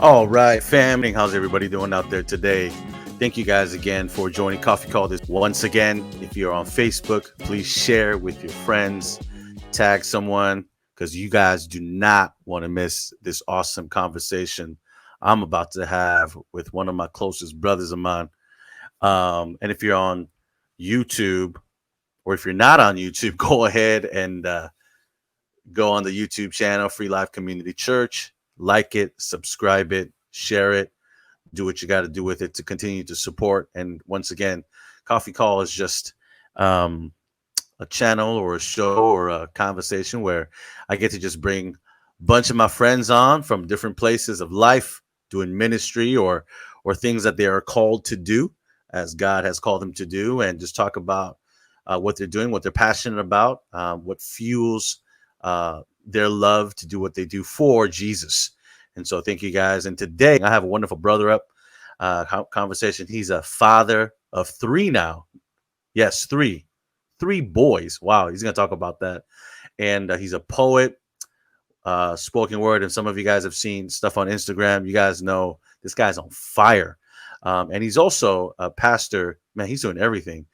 All right, family. How's everybody doing out there today? Thank you guys again for joining Coffee Call. This once again, if you're on Facebook, please share with your friends, tag someone, because you guys do not want to miss this awesome conversation I'm about to have with one of my closest brothers of mine. And if you're on YouTube, or if you're not on YouTube, go ahead and go on the YouTube channel, Free Life Community Church, like it, subscribe it, share it, do what you got to do with it to continue to support. And once again, Coffee Call is just um, a channel or a show or a conversation where I get to just bring a bunch of my friends on from different places of life, doing ministry or things that they are called to do, as God has called them to do, and just talk about what they're doing, what they're passionate about, what fuels their love to do what they do for Jesus. And so thank you guys. And today I have a wonderful brother up conversation. He's a father of three now. Yes, three boys. Wow. He's going to talk about that. And he's a poet, spoken word. And some of you guys have seen stuff on Instagram. You guys know this guy's on fire. And he's also a pastor. Man, he's doing everything.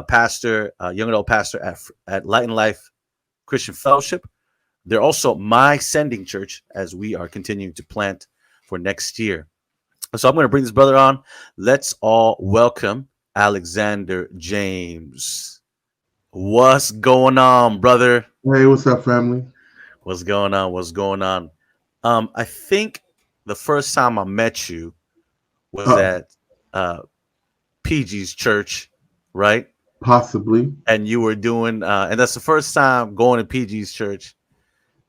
Pastor, young adult pastor at Light and Life Christian Fellowship. They're also my sending church as we are continuing to plant for next year. So I'm going to bring this brother on. Let's all welcome Alexander James. What's going on, brother? Hey, what's up, family? What's going on? What's going on? I think the first time I met you was at PG's church, right? Possibly. And you were doing, and that's the first time going to PG's church.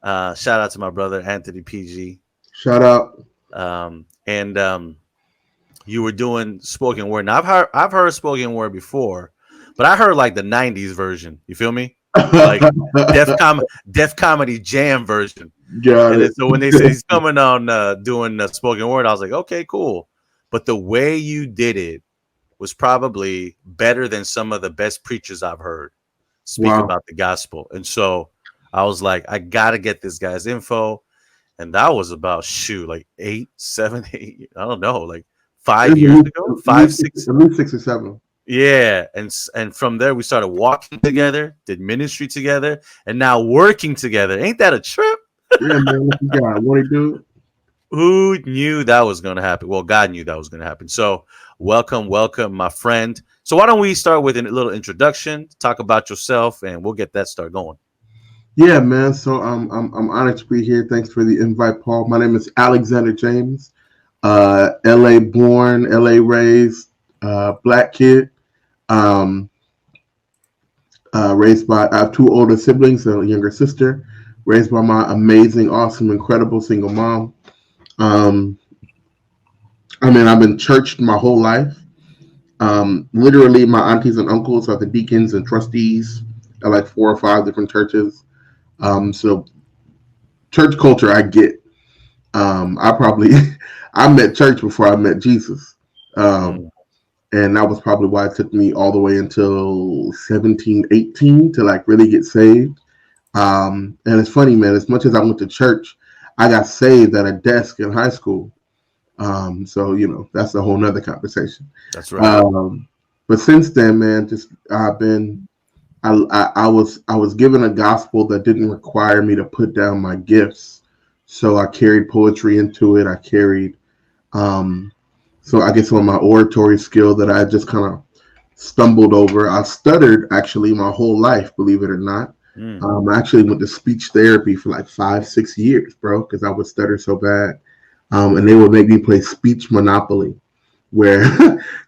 Shout out to my brother Anthony PG. Shout out. And you were doing spoken word. Now I've heard spoken word before, but I heard like the '90s version. You feel me? Like Def Comedy Jam version. Got it. So when they say he's coming on doing spoken word, I was like, okay, cool. But the way you did it was probably better than some of the best preachers I've heard speak about the gospel. And so I was like, I gotta get this guy's info. And that was about like 8, 7, 8, I don't know, like 5 years ago, 5, 6, at least 6 or 7. Yeah, and from there we started walking together, did ministry together, and now working together. Ain't that a trip? Yeah, man. What you got? What do you do? Who knew that was going to happen? Well, God knew that was going to happen. So welcome, my friend. So why don't we start with a little introduction, talk about yourself, and we'll get that start going. Yeah, man. So I'm honored to be here. Thanks for the invite, Paul. My name is Alexander James. LA born, LA raised, black kid. Raised by I have 2 older siblings and a younger sister. Raised by my amazing, awesome, incredible single mom. I've been churched my whole life. Literally, my aunties and uncles are the deacons and trustees at like 4 or 5 different churches. So church culture, I get. I met church before I met Jesus. And that was probably why it took me all the way until 17, 18 to like really get saved. And it's funny, man, as much as I went to church, I got saved at a desk in high school. So, that's a whole nother conversation. That's right. But since then, man, I was given a gospel that didn't require me to put down my gifts. So I carried poetry into it. I carried, so I guess on my oratory skill that I just kind of stumbled over. I stuttered actually my whole life, believe it or not. I actually went to speech therapy for like 5, 6 years, bro, because I would stutter so bad. And they would make me play speech Monopoly, where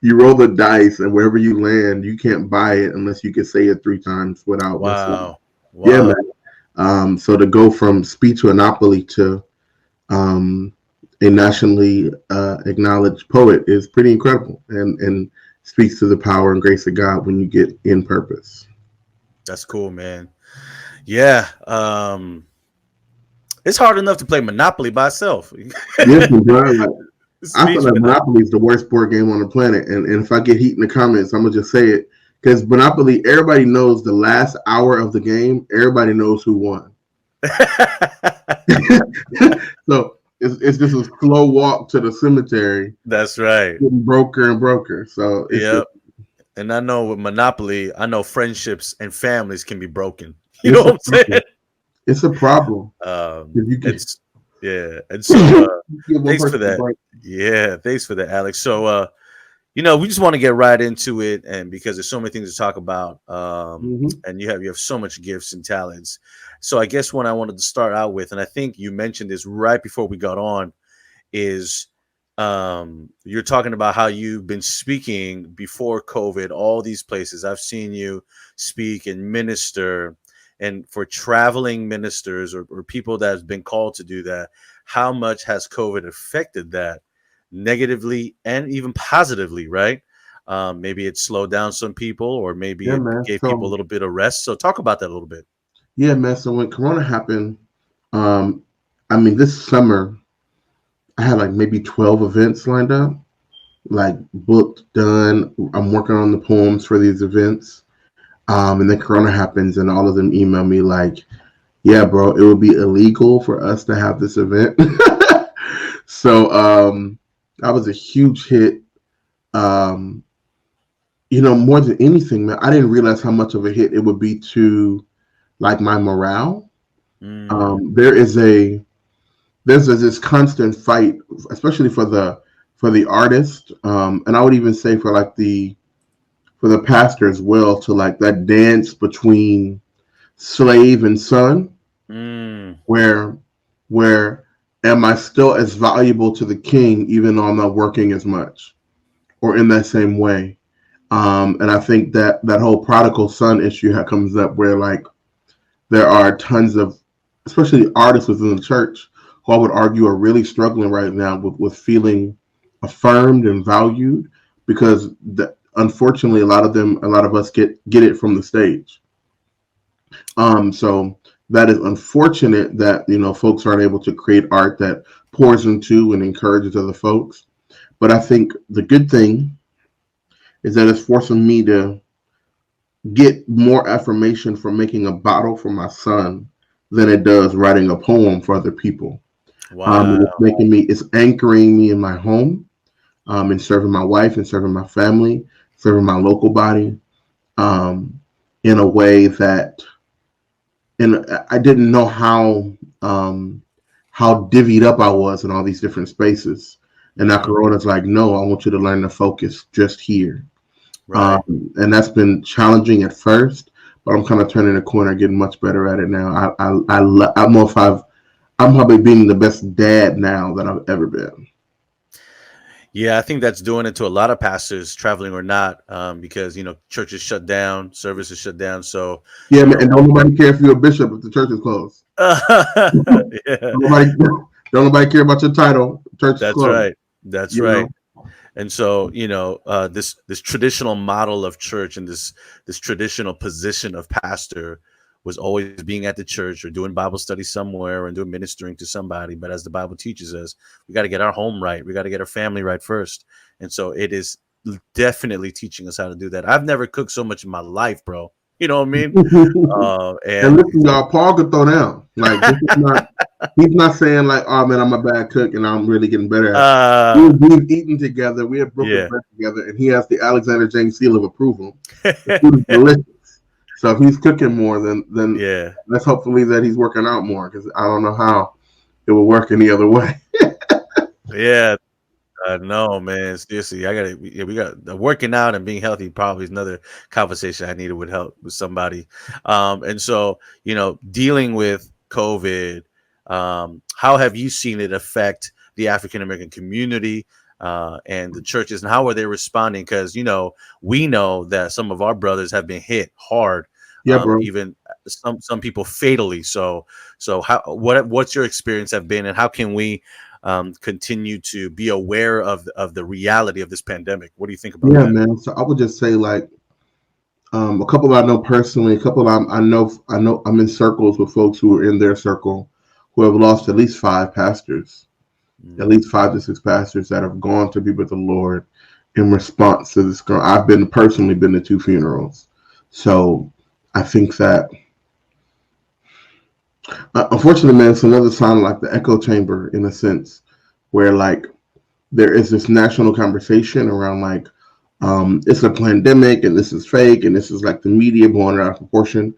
you roll the dice and wherever you land, you can't buy it unless you can say it 3 times without. Wow. Yeah, man. So to go from speech Monopoly to a nationally acknowledged poet is pretty incredible, and speaks to the power and grace of God when you get in purpose. That's cool, man. Yeah. It's hard enough to play Monopoly by itself. Yes, bro. I feel like Monopoly is the worst board game on the planet. And if I get heat in the comments, I'm going to just say it. Because Monopoly, everybody knows the last hour of the game, everybody knows who won. So it's just a slow walk to the cemetery, That's right. getting broker and broker. So it's Yep. And I know with Monopoly, I know friendships and families can be broken. You know it's a what I'm saying? problem. It's a problem. If you can It's yeah. And so give one thanks for person a that. break. Yeah, thanks for that, Alex. So we just want to get right into it, and because there's so many things to talk about, Hmm. and you have so much gifts and talents. So I guess what I wanted to start out with, and I think you mentioned this right before we got on, is you're talking about how you've been speaking before COVID, all these places. I've seen you speak and minister, and for traveling ministers or people that have been called to do that, how much has COVID affected that negatively and even positively, right? Maybe it slowed down some people, or maybe Yeah, it man. gave people a So little bit of rest. So talk about that a little bit. yeah, man. So when Corona happened, um, I mean, this summer I had like maybe 12 events lined up, like booked, done. I'm working on the poems for these events. And then Corona happens, and all of them email me like, "Yeah, bro, it would be illegal for us to have this event." So that was a huge hit. Um, more than anything, man, I didn't realize how much of a hit it would be to like my morale. Mm, There's this constant fight, especially for the artist, and I would even say for like the pastor as well, to like that dance between slave and son, mm, where where am I still as valuable to the king even though I'm not working as much or in that same way? And I think that whole prodigal son issue comes up where like there are tons of, especially artists within the church, who I would argue are really struggling right now with feeling affirmed and valued because unfortunately a lot of us get it from the stage. So that is unfortunate that folks aren't able to create art that pours into and encourages other folks. But I think the good thing is that it's forcing me to get more affirmation from making a bottle for my son than it does writing a poem for other people. It's wow. it's anchoring me in my home, and serving my wife and serving my family, serving my local body, um, in a way that, and I didn't know how divvied up I was in all these different spaces. And now Hmm. Corona's like, no, I want you to learn to focus just here. Right. And that's been challenging at first, but I'm kind of turning the corner, getting much better at it now. I don't know if I'm probably being the best dad now that I've ever been. Yeah, I think that's doing it to a lot of pastors, traveling or not, because churches shut down, services shut down. So, Yeah, you man, know, and don't nobody care if you're a bishop if the church is closed. yeah, Nobody, don't nobody care about your title. Church is that's closed. right. That's You right. know. And so, this traditional model of church and this traditional position of pastor was always being at the church or doing Bible study somewhere and doing ministering to somebody. But as the Bible teaches us, we got to get our home right. We got to get our family right first. And so it is definitely teaching us how to do that. I've never cooked so much in my life, bro. You know what I mean? And And listen, y'all, Paul could throw down. Like this is not. He's not saying like, "Oh man, I'm a bad cook and I'm really getting better at it." We've eaten together. We have broken yeah. bread together, and he has the Alexander James seal of approval. The food is delicious. So if he's cooking more, then Yeah. let's hopefully that he's working out more because I don't know how it will work any other way. Yeah. No, man. Seriously, I gotta. Yeah, we got working out and being healthy. Probably is another conversation I needed with help with somebody. And so dealing with COVID, how have you seen it affect the African American community and the churches, and how are they responding? Because we know that some of our brothers have been hit hard, Yeah, bro. even some people fatally. So how what's your experience have been, and how can we continue to be aware of the reality of this pandemic? What do you think about Yeah, that? man. So I would just say like a couple I know personally, a couple I know I'm in circles with folks who are in their circle who have lost at least five pastors, at Mm, least 5 to 6 pastors that have gone to be with the Lord in response to this. I've been personally been to 2 funerals, so I think that Unfortunately, man, it's another sign of like the echo chamber in a sense, where like there is this national conversation around like it's a pandemic and this is fake and this is like the media blowing it out of proportion.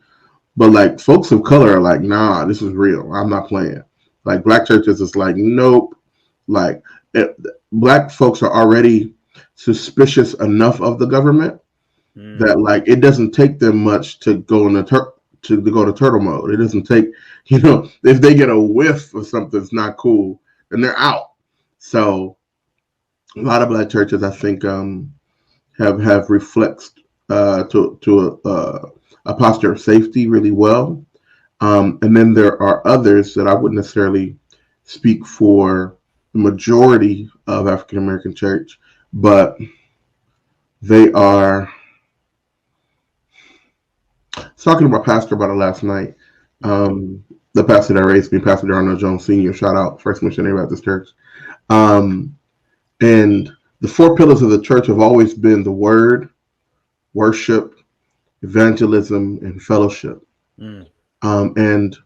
But like folks of color are like, nah, this is real. I'm not playing. Like black churches is like, nope. Like it, black folks are already suspicious enough of the government that like it doesn't take them much to go in the to go to turtle mode. It doesn't take, if they get a whiff of something that's not cool, then they're out. So a lot of black churches, I think, have reflexed to a posture of safety really well. And then there are others that I wouldn't necessarily speak for the majority of African American church, but they are. I was talking to my pastor about it last night. The pastor that raised me, Pastor Darnell Jones Sr., shout out, First Missionary Baptist Church. And the four pillars of the church have always been the word, worship, evangelism, and fellowship. And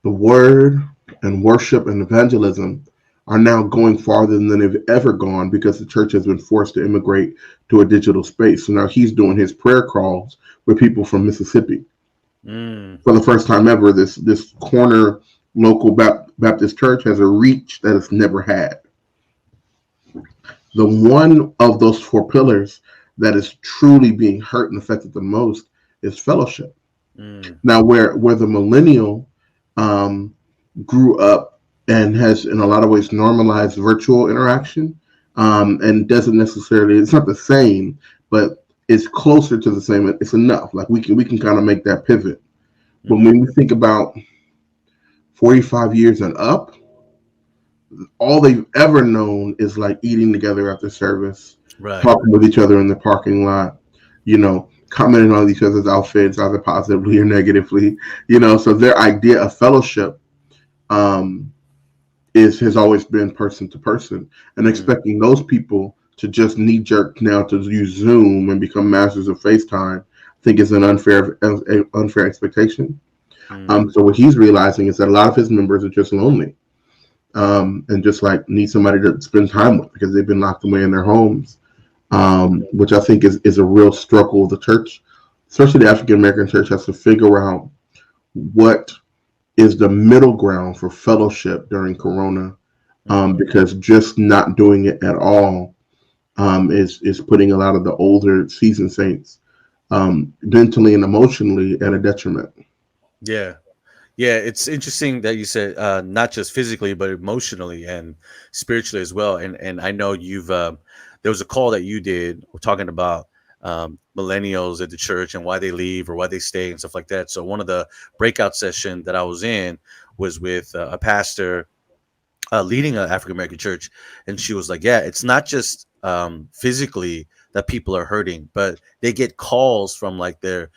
the word and worship and evangelism are now going farther than they've ever gone because the church has been forced to immigrate to a digital space. So now he's doing his prayer calls with people from Mississippi. For the first time ever, this corner local Baptist church has a reach that it's never had. The one of those four pillars that is truly being hurt and affected the most is fellowship. Now, where the millennial grew up and has in a lot of ways normalized virtual interaction, and doesn't necessarily, it's not the same, but it's closer to the same. It's enough. Like we can kind of make that pivot. But when we think about 45 years and up, all they've ever known is like eating together after service, talking with each other in the parking lot, commenting on each other's outfits, either positively or negatively, so their idea of fellowship has always been person to person, and expecting those people to just knee jerk now to use Zoom and become masters of FaceTime, I think is an unfair expectation. So what he's realizing is that a lot of his members are just lonely, and just like need somebody to spend time with because they've been locked away in their homes, which I think is a real struggle the church, especially the African American church, has to figure out what is the middle ground for fellowship during Corona, because just not doing it at all is putting a lot of the older seasoned saints mentally and emotionally at a detriment. Yeah. Yeah, it's interesting that you said not just physically, but emotionally and spiritually as well. And I know you've there was a call that you did talking about millennials at the church and why they leave or why they stay and stuff like that. So one of the breakout session that I was in was with a pastor leading an African American church, and she was like, "Yeah, it's not just physically that people are hurting, but they get calls from like their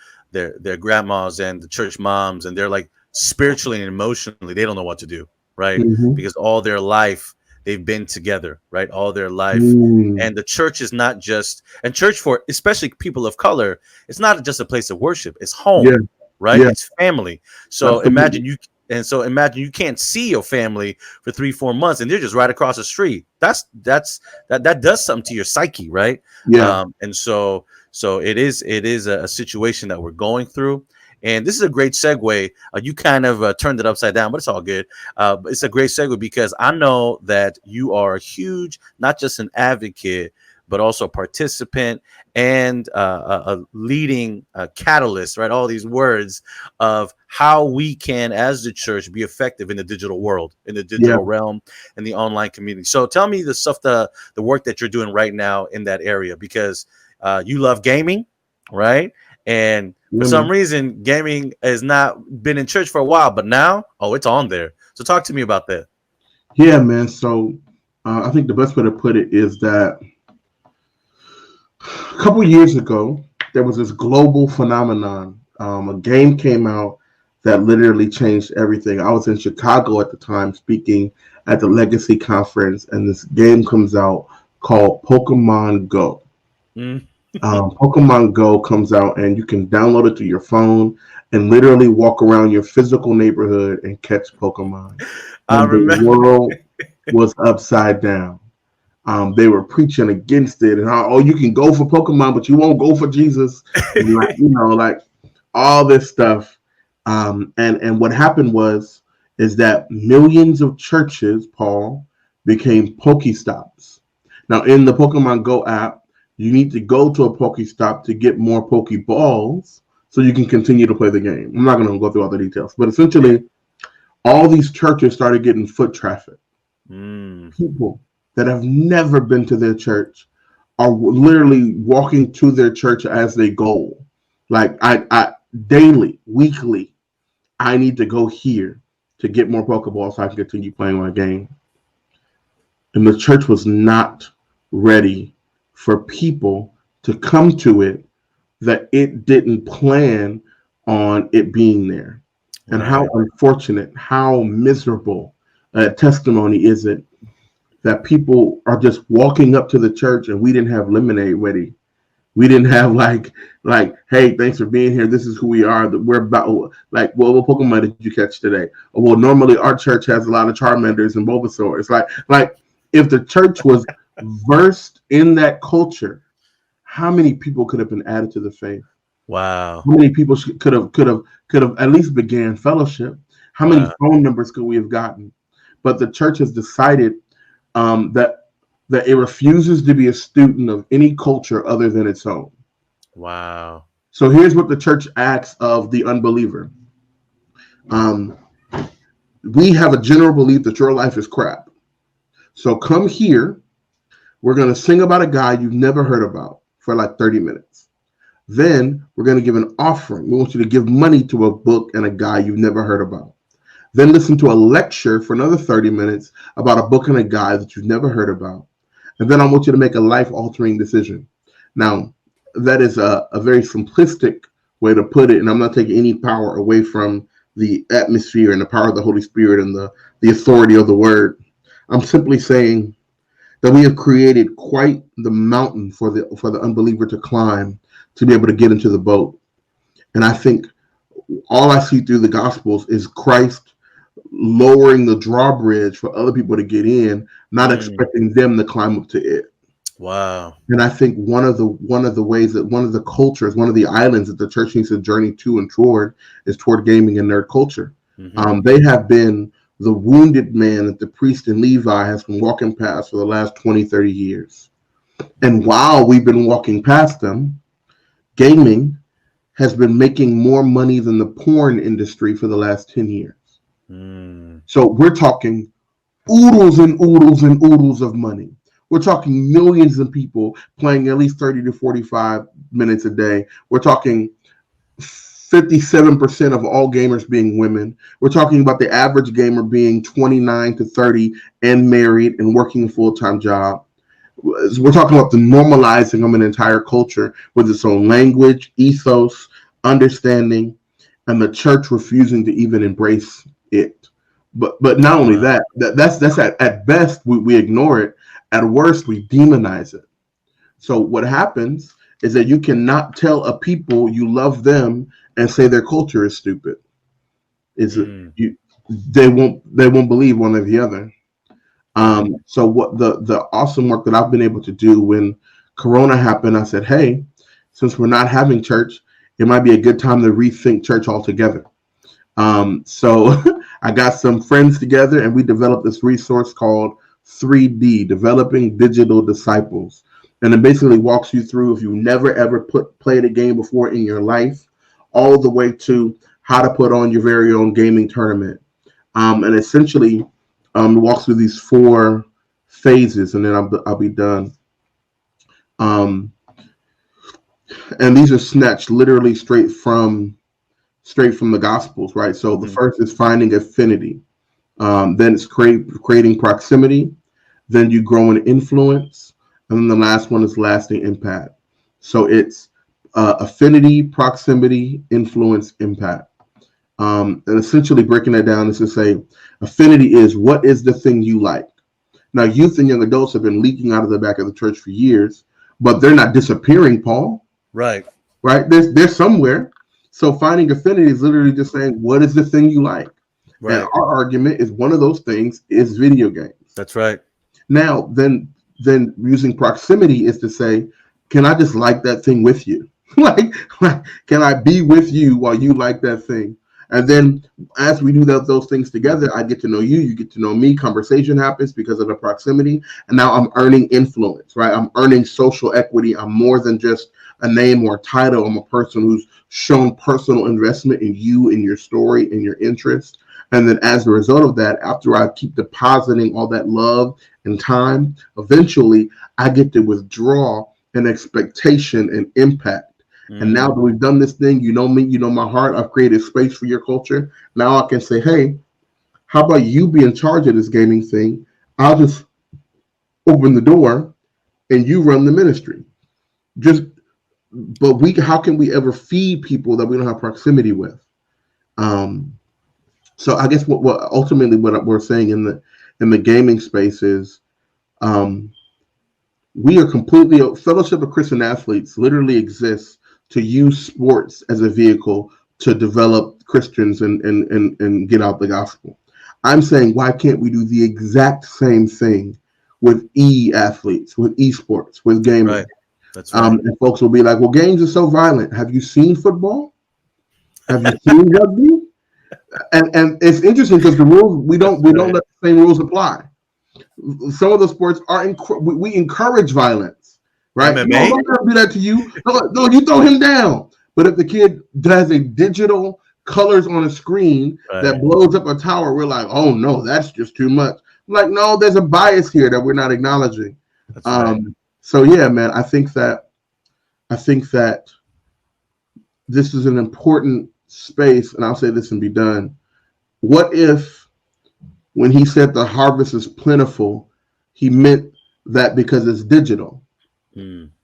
grandmas and the church moms, and they're like spiritually and emotionally they don't know what to do, right? Because all their life they've been together, right? All their life, and the church is not just, and church for especially people of color, it's not just a place of worship, it's home, right? It's family. So imagine you can't see your family for 3-4 months and they're just right across the street. That does something to your psyche, right? And so it is a situation that we're going through. And this is a great segue. You kind of turned it upside down, but it's all good. But it's a great segue because I know that you are a huge, not just an advocate, but also a participant and a leading catalyst, right? All these words of how we can, as the church, be effective in the digital world, in the digital realm, in the online community. So tell me the work that you're doing right now in that area, because you love gaming, right? And for some reason, gaming has not been in church for a while, but now, it's on there. So talk to me about that. Yeah, man. So I think the best way to put it is that a couple years ago, there was this global phenomenon. A game came out that literally changed everything. I was in Chicago at the time speaking at the Legacy Conference, and this game comes out called Pokemon Go. Pokemon Go comes out and you can download it to your phone and literally walk around your physical neighborhood and catch Pokemon. I And the remember. world was upside down. They were preaching against it and how, oh, you can go for Pokemon, but you won't go for Jesus. And like, like all this stuff. And what happened is that millions of churches, Paul, became Pokestops. Now in the Pokemon Go app, you need to go to a Pokestop to get more Pokeballs so you can continue to play the game. I'm not going to go through all the details, but essentially, all these churches started getting foot traffic. Mm. People that have never been to their church are literally walking to their church as their goal. Like I daily, weekly, I need to go here to get more Pokeballs so I can continue playing my game. And the church was not ready for people to come to it that it didn't plan on it being there. And how Right. unfortunate, how miserable a testimony is it that people are just walking up to the church and we didn't have lemonade ready. We didn't have hey, thanks for being here. This is who we are. That we're about like, well, what Pokemon did you catch today? Well, normally our church has a lot of Charmanders and Bulbasaur. It's like if the church was versed in that culture, how many people could have been added to the faith? Wow. How many people could have at least began fellowship? How many Wow. phone numbers could we have gotten? But the church has decided that it refuses to be a student of any culture other than its own. Wow. So here's what the church asks of the unbeliever. Um, we have a general belief that your life is crap. So come here. We're going to sing about a guy you've never heard about for like 30 minutes. Then we're going to give an offering. We want you to give money to a book and a guy you've never heard about. Then listen to a lecture for another 30 minutes about a book and a guy that you've never heard about. And then I want you to make a life-altering decision. Now, that is a very simplistic way to put it, and I'm not taking any power away from the atmosphere and the power of the Holy Spirit and the authority of the Word. I'm simply saying that we have created quite the mountain for the unbeliever to climb to be able to get into the boat. And I think all I see through the Gospels is Christ lowering the drawbridge for other people to get in, not expecting them to climb up to it. Wow. And I think one of the ways that one of the cultures, one of the islands that the church needs to journey to and toward is toward gaming and nerd culture. Mm-hmm. They have been the wounded man that the priest and Levi has been walking past for the last 20, 30 years. And while we've been walking past them, gaming has been making more money than the porn industry for the last 10 years. Mm. So we're talking oodles and oodles and oodles of money. We're talking millions of people playing at least 30 to 45 minutes a day. We're talking 57% of all gamers being women. We're talking about the average gamer being 29 to 30 and married and working a full-time job. We're talking about the normalizing of an entire culture with its own language, ethos, understanding, and the church refusing to even embrace it. But not only Wow. that's at best we ignore it. At worst, we demonize it. So what happens is that you cannot tell a people you love them and say their culture is stupid. Is Mm. you they won't believe one or the other. Right. So what the awesome work that I've been able to do when Corona happened, I said, hey, since we're not having church, it might be a good time to rethink church altogether. So I got some friends together and we developed this resource called 3D, Developing Digital Disciples. And it basically walks you through if you never ever played a game before in your life, all the way to how to put on your very own gaming tournament. And essentially walks through these 4 phases, and then I'll be done. Um, and these are snatched literally straight from the Gospels, right? So the Mm-hmm. first is finding affinity. Then it's creating proximity. Then you grow in influence. And then the last one is lasting impact. So it's affinity, proximity, influence, impact. And essentially breaking that down is to say affinity is what is the thing you like. Now, youth and young adults have been leaking out of the back of the church for years, but they're not disappearing, Paul. Right. Right? They're somewhere. So finding affinity is literally just saying, what is the thing you like? Right. And our argument is one of those things is video games. That's right. Now, then using proximity is to say, can I just like that thing with you? like, can I be with you while you like that thing? And then as we do those things together, I get to know you, you get to know me, conversation happens because of the proximity. And now I'm earning influence, right? I'm earning social equity. I'm more than just a name or a title. I'm a person who's shown personal investment in you, in your story, in your interest. And then as a result of that, after I keep depositing all that love and time, eventually I get to withdraw an expectation and impact. And now that we've done this thing, you know me, you know my heart, I've created space for your culture. Now I can say, hey, how about you be in charge of this gaming thing? I'll just open the door and you run the ministry. How can we ever feed people that we don't have proximity with? So I guess what ultimately what we're saying in the gaming space is, we are completely Fellowship of Christian Athletes literally exists to use sports as a vehicle to develop Christians and get out the gospel. I'm saying, why can't we do the exact same thing with athletes, with esports, with gaming? Right. That's right. And folks will be like, well, games are so violent. Have you seen football? Have you seen rugby? And it's interesting because the rules we don't let the same rules apply. Some of the sports are we encourage violence, right? MMA? No, I'm not going to do that to you. No, you throw him down. But if the kid does a digital colors on a screen that blows up a tower, we're like, oh no, that's just too much. I'm like, no, there's a bias here that we're not acknowledging. That's right. So yeah, man, I think that this is an important space, and I'll say this and be done. What if, when he said the harvest is plentiful, he meant that because it's digital?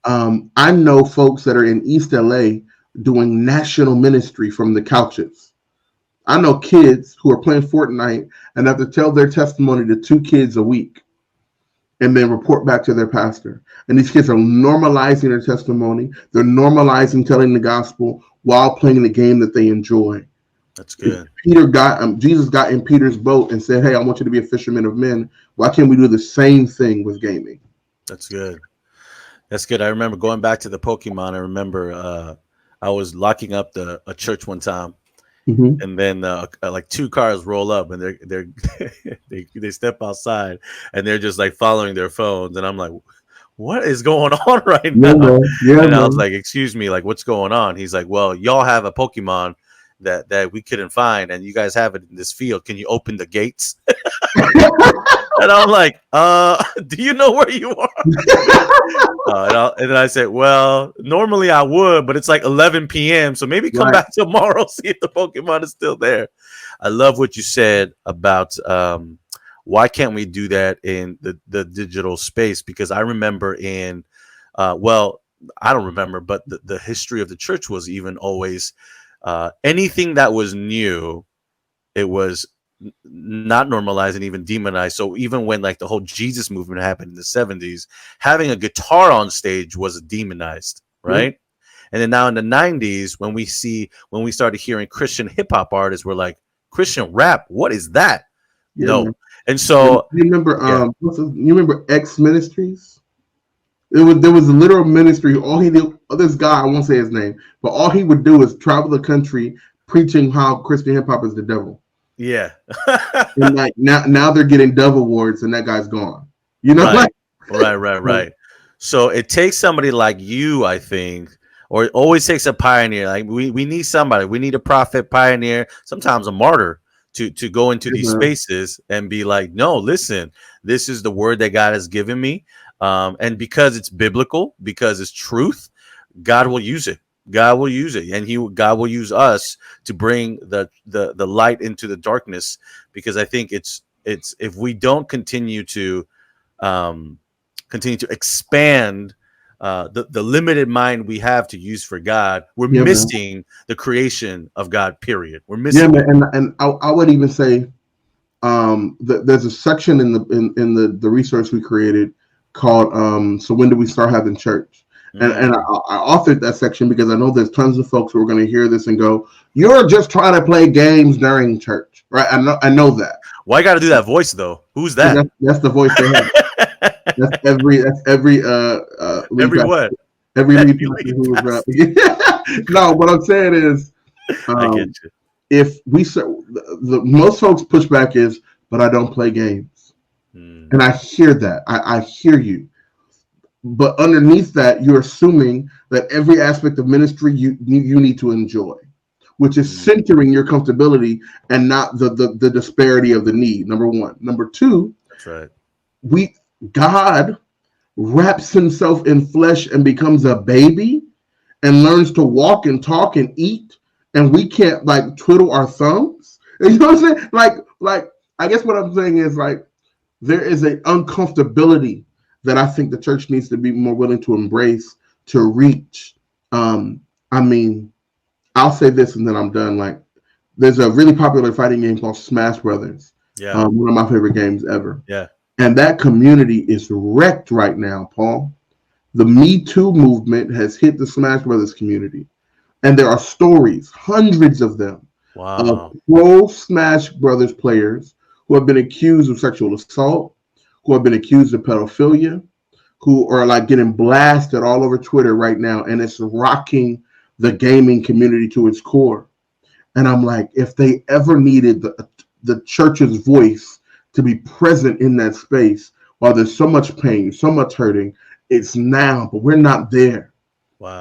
I know folks that are in East LA doing national ministry from the couches. I know kids who are playing Fortnite and have to tell their testimony to 2 kids a week and then report back to their pastor. And these kids are normalizing their testimony. They're normalizing telling the gospel while playing the game that they enjoy. That's good. Jesus got in Peter's boat and said, hey, I want you to be a fisherman of men. Why can't we do the same thing with gaming? That's good. That's good. I remember going back to the Pokemon. I remember I was locking up a church one time, and then like 2 cars roll up, and they step outside, and they're just like following their phones, and I'm like, what is going on right now? I was like, excuse me, like, what's going on? He's like, well, y'all have a Pokemon that we couldn't find, and you guys have it in this field. Can you open the gates? And I'm like, do you know where you are? And then I said, well, normally I would, but it's like 11 p.m. So maybe come back tomorrow, see if the Pokemon is still there. I love what you said about why can't we do that in the digital space? Because I remember I don't remember, but the history of the church was even always anything that was new, it was not normalized and even demonized. So even when like the whole Jesus movement happened in the 70s, having a guitar on stage was demonized, right? And then now in the 90s, when we started hearing Christian hip hop artists, we're like, Christian rap, what is that? No. And so you remember you remember X Ministries? There was a literal ministry. All he did, this guy, I won't say his name, but all he would do is travel the country preaching how Christian hip hop is the devil. Yeah. And like now they're getting Dove Awards and that guy's gone. You know, right. So it takes somebody like you, I think, or it always takes a pioneer. Like we need somebody. We need a prophet, pioneer, sometimes a martyr to go into these spaces and be like, no, listen, this is the word that God has given me. And because it's biblical, because it's truth, God will use it. God will use it, and God will use us to bring the light into the darkness. Because I think it's if we don't continue to expand the limited mind we have to use for God, we're missing the creation of God. Period. We're missing. Yeah, man, and I would even say there's a section in the resource we created called "So When Do We Start Having Church?" And Mm. I authored that section because I know there's tons of folks who are going to hear this and go, "You're just trying to play games during church," right? I know that. Why you got to do that voice though? Who's Because that? that's the voice they have. That's every lead Every pastor, what? every lead Every pastor lead who is pastor. no. What I'm saying is, I get um, you. if we the most folks pushback is, but I don't play games, Mm. and I hear that. I hear you, but underneath that, you're assuming that every aspect of ministry you need to enjoy, which is Mm. centering your comfortability and not the disparity of the need. Number one. Number two, That's right. we God wraps himself in flesh and becomes a baby and learns to walk and talk and eat, and we can't like twiddle our thumbs. You know what I'm saying? Like I guess what I'm saying is like there is an uncomfortability that I think the church needs to be more willing to embrace to reach. Um, I mean, I'll say this and then I'm done. Like, there's a really popular fighting game called Smash Brothers, Yeah. one of my favorite games ever. Yeah. And that community is wrecked right now, Paul. The Me Too movement has hit the Smash Brothers community. And there are stories, hundreds of them, of Wow. pro Smash Brothers players who have been accused of sexual assault, who have been accused of pedophilia, who are like getting blasted all over Twitter right now. And it's rocking the gaming community to its core. And I'm like, if they ever needed the church's voice to be present in that space while there's so much pain, so much hurting, it's now, but we're not there.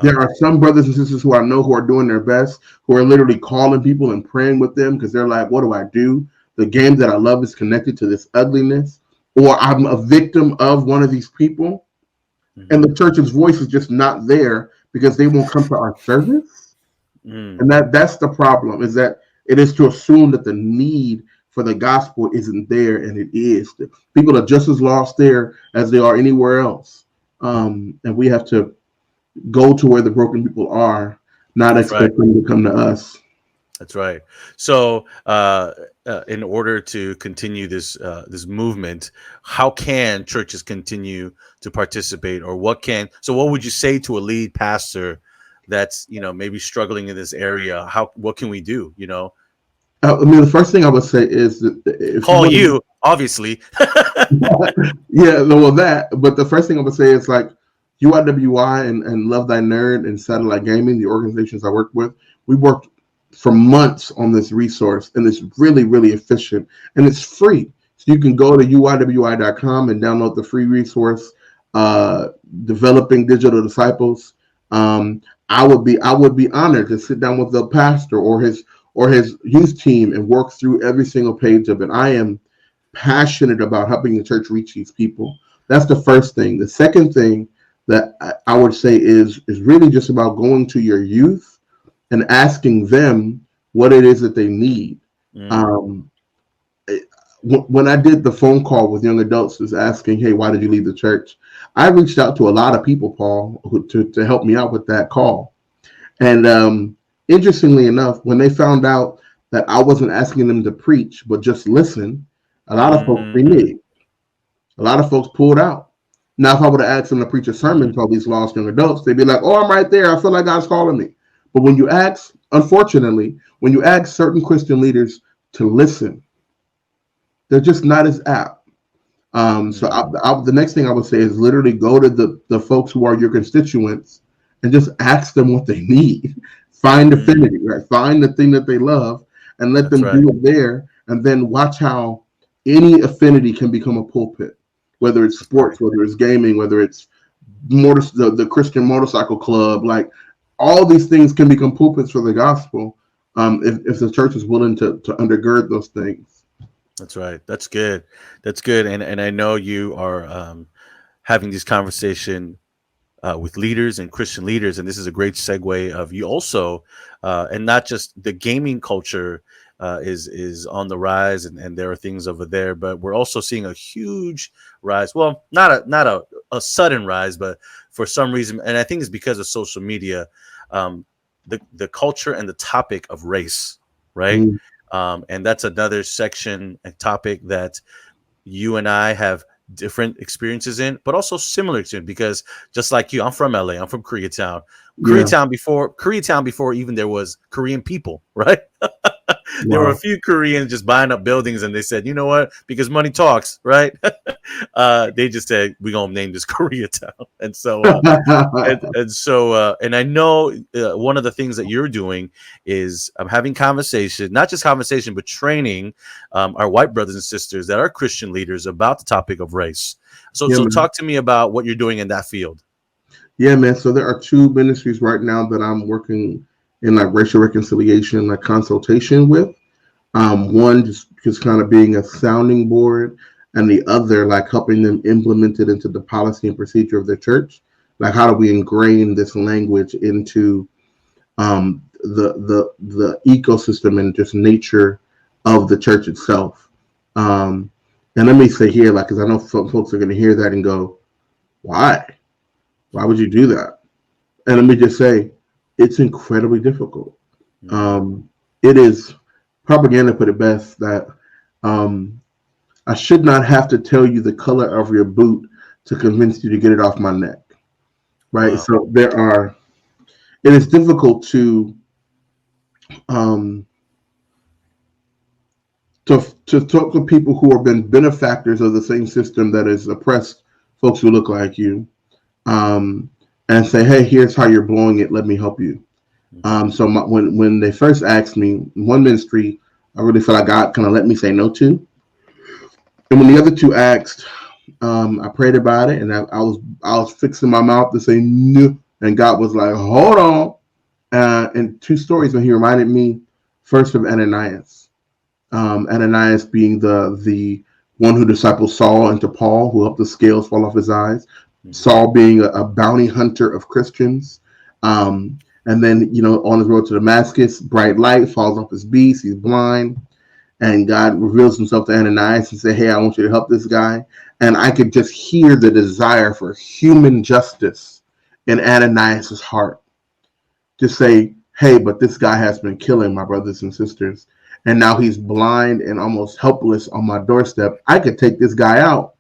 There Wow. are some brothers and sisters who I know who are doing their best, who are literally calling people and praying with them because they're like, what do I do? The game that I love is connected to this ugliness, or I'm a victim of one of these people, and Hmm. the church's voice is just not there because they won't come to our service. Mm. And that's the problem, is that it is to assume that the need for the gospel isn't there, and it is. People are just as lost there as they are anywhere else. And we have to go to where the broken people are, not That's right. expect them to come to us. That's right. So, in order to continue this movement, how can churches continue to participate, or what can? So, what would you say to a lead pastor that's maybe struggling in this area? What can we do? I mean, the first thing I would say is that if you Call want you, obviously. to, yeah, no, well, that, but the first thing I would say is like UIWI and Love Thy Nerd and Satellite Gaming, the organizations I work with, we worked for months on this resource, and it's really, really efficient, and it's free. So you can go to UIWI.com and download the free resource, uh, Developing Digital Disciples. Um, I would be honored to sit down with the pastor or his youth team and work through every single page of it. I am passionate about helping the church reach these people. That's the first thing. The second thing that I would say is really just about going to your youth and asking them what it is that they need. Mm. Um, when I did the phone call with young adults, just asking, "Hey, why did you leave the church?" I reached out to a lot of people, Paul, to help me out with that call. And interestingly enough, when they found out that I wasn't asking them to preach, but just listen, a lot of folks Mm. reneged. A lot of folks pulled out. Now, if I would have asked them to preach a sermon Mm. to all these lost young adults, they'd be like, "Oh, I'm right there. I feel like God's calling me." But when you ask, unfortunately, when you ask certain Christian leaders to listen, they're just not as apt. Mm. The next thing I would say is literally go to the folks who are your constituents and just ask them what they need. Find Mm. affinity, right? Find the thing that they love and let That's them right. do it there. And then watch how any affinity can become a pulpit, whether it's That's right. sports, whether it's gaming, whether it's the Christian motorcycle club. Like all these things can become pulpits for the gospel, if the church is willing to undergird those things. That's right. That's good. That's good. And I know you are having this conversation with leaders and Christian leaders, and this is a great segue of you also, and not just the gaming culture is on the rise, and there are things over there, but we're also seeing a huge rise. Well, not a sudden rise, but for some reason, and I think it's because of social media, um, the culture and the topic of race, right? Mm, And that's another section and topic that you and I have different experiences in, but also similar experience. Because just like you, I'm from LA. I'm from Koreatown. Yeah. Koreatown before even there was Korean people, right? There were a Wow. few Koreans just buying up buildings, and they said, you know what? Because money talks, right? They just said we're gonna name this Koreatown, and so and I know one of the things that you're doing is having conversation, not just conversation, but training our white brothers and sisters that are Christian leaders about the topic of race. So, Yeah, so man. talk to me about what you're doing in that field. Yeah, man. So there are two ministries right now that I'm working in like racial reconciliation, like consultation with. One just kind of being a sounding board, and the other like helping them implement it into the policy and procedure of their church. Like, how do we ingrain this language into the ecosystem and just nature of the church itself? And let me say here, like, because I know folks are going to hear that and go, "Why? Why would you do that?" And let me just say, it's incredibly difficult. Mm, Um, it is propaganda put it best that um, I should not have to tell you the color of your boot to convince you to get it off my neck, right? wow. So it is difficult um, to talk to people who have been benefactors of the same system that has oppressed folks who look like you, um, and say, hey, here's how you're blowing it. Let me help you. Hmm. When they first asked me, one ministry, I really felt like God kind of let me say no to. And when the other two asked, I prayed about it, and I was fixing my mouth to say no, and God was like, hold on. And two stories when He reminded me first of Ananias. Ananias being the one who discipled Saul into Paul, who helped the scales fall off his eyes. Hmm. Saul being a bounty hunter of Christians. And then, on his road to Damascus, bright light falls off his beast. He's blind. And God reveals himself to Ananias and say, hey, I want you to help this guy. And I could just hear the desire for human justice in Ananias's heart to say, hey, but this guy has been killing my brothers and sisters. And now he's blind and almost helpless on my doorstep. I could take this guy out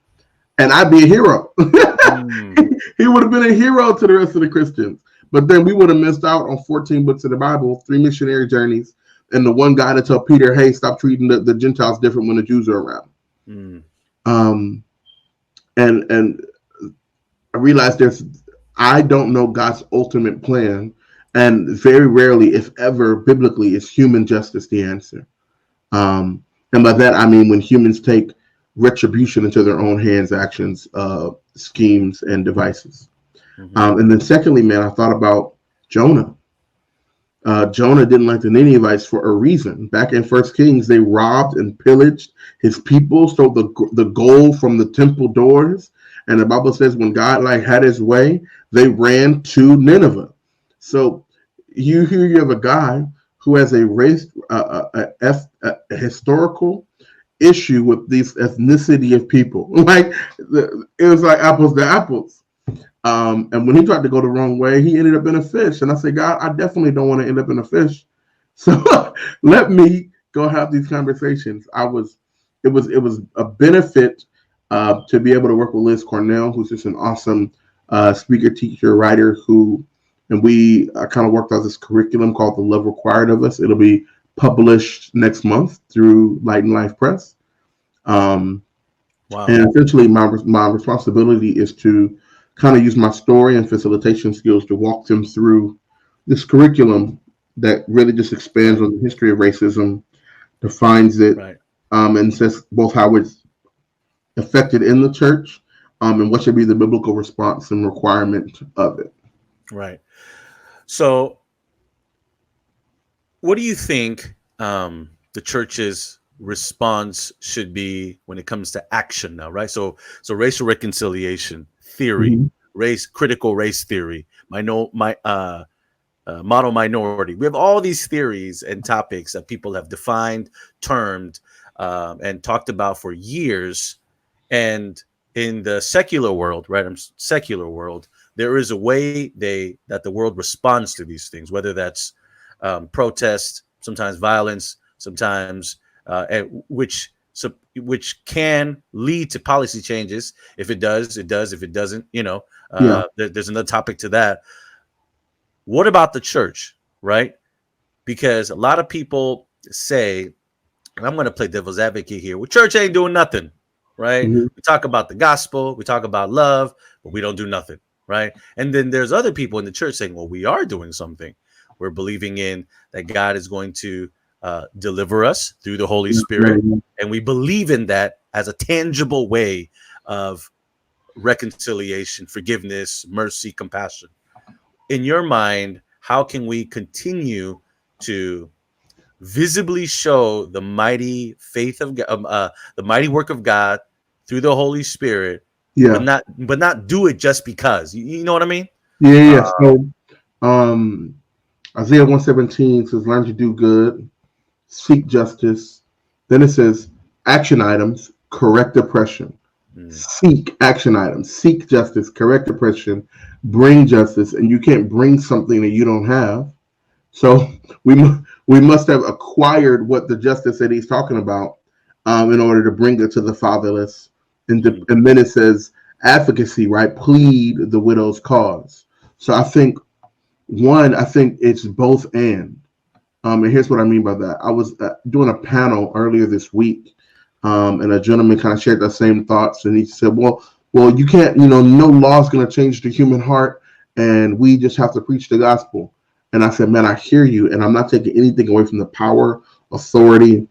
and I'd be a hero. Mm, He would have been a hero to the rest of the Christians. But then we would have missed out on 14 books of the Bible, 3 missionary journeys, and the one guy to tell Peter, hey, stop treating the Gentiles different when the Jews are around. mm, Um, and I realized I don't know God's ultimate plan. And very rarely, if ever, biblically, is human justice the answer. And by that, I mean when humans take retribution into their own hands, actions, schemes, and devices. hmm. And then secondly, man, I thought about Jonah. Jonah didn't like the Ninevites for a reason. Back in First Kings, they robbed and pillaged his people, stole the gold from the temple doors. And the Bible says when God had his way, they ran to Nineveh. So you have a guy who has a race, a historical issue with this ethnicity of people. It was like apples to apples. And when he tried to go the wrong way, he ended up in a fish. And I said, God, I definitely don't want to end up in a fish. So let me go have these conversations. It was a benefit to be able to work with Liz Cornell, who's just an awesome speaker, teacher, writer and we kind of worked out this curriculum called The Love Required of Us. It'll be published next month through Light and Life Press. Um, Wow. and essentially, my responsibility is to kind of use my story and facilitation skills to walk them through this curriculum that really just expands Right. on the history of racism, defines it, Right. and says both how it's affected in the church, and what should be the biblical response and requirement of it. Right. So, what do you think the church's response should be when it comes to action now, right? So racial reconciliation theory, Mhm. critical race theory, model minority. We have all these theories and topics that people have defined, termed, and talked about for years. And in the secular world, right? Secular world, there is a way that the world responds to these things, whether that's protest, sometimes violence, sometimes which so which can lead to policy changes. If it does, it does. If it doesn't, Yeah. there's another topic to that. What about the church, right? Because a lot of people say, and I'm going to play devil's advocate here, well, church ain't doing nothing, right? Hmm. We talk about the gospel, we talk about love, but we don't do nothing, right? And then there's other people in the church saying, well, we are doing something. We're believing in that God is going to deliver us through the Holy Spirit. And we believe in that as a tangible way of reconciliation, forgiveness, mercy, compassion. In your mind, how can we continue to visibly show the mighty faith of the mighty work of God through the Holy Spirit, but Yeah. not do it just because? You know what I mean? Yeah. Uh, Yeah. So, um, Isaiah 117 says, "Learn to do good, seek justice." Then it says, action items, correct oppression. mm, Seek action items, seek justice, correct oppression, bring justice, and you can't bring something that you don't have. So we must have acquired what the justice that he's talking about, in order to bring it to the fatherless. mm, And then it says advocacy, right? Plead the widow's cause. So I think it's both and. And here's what I mean by that. I was doing a panel earlier this week, and a gentleman kind of shared the same thoughts, and he said, well, you can't, no law is going to change the human heart, and we just have to preach the gospel." And I said, "Man, I hear you, and I'm not taking anything away from the power, authority,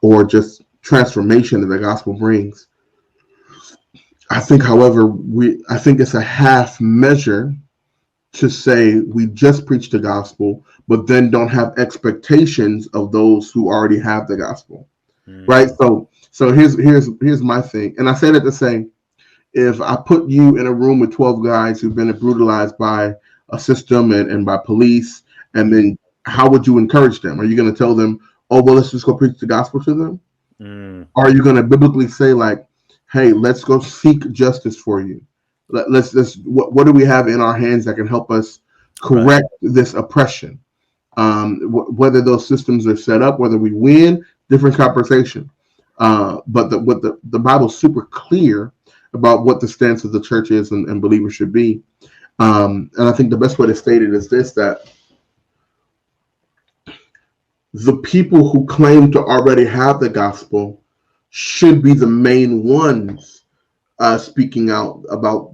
or just transformation that the gospel brings. I think, however, I think it's a half measure to say we just preach the gospel, but then don't have expectations of those who already have the gospel, right? mm, So here's my thing, and I say that to say, if I put you in a room with 12 guys who've been brutalized by a system and by police, and mm, then how would you encourage them? Are you going to tell them, "Oh, well, let's just go preach the gospel to them"? mm, Or are you going to biblically say, like, "Hey, let's go seek justice for you. Let's what do we have in our hands that can help us right, correct this oppression?" Whether those systems are set up, whether we win, different conversation. But the Bible's super clear about what the stance of the church is, and believers should be. And I think the best way to state it is this: that the people who claim to already have the gospel should be the main ones speaking out about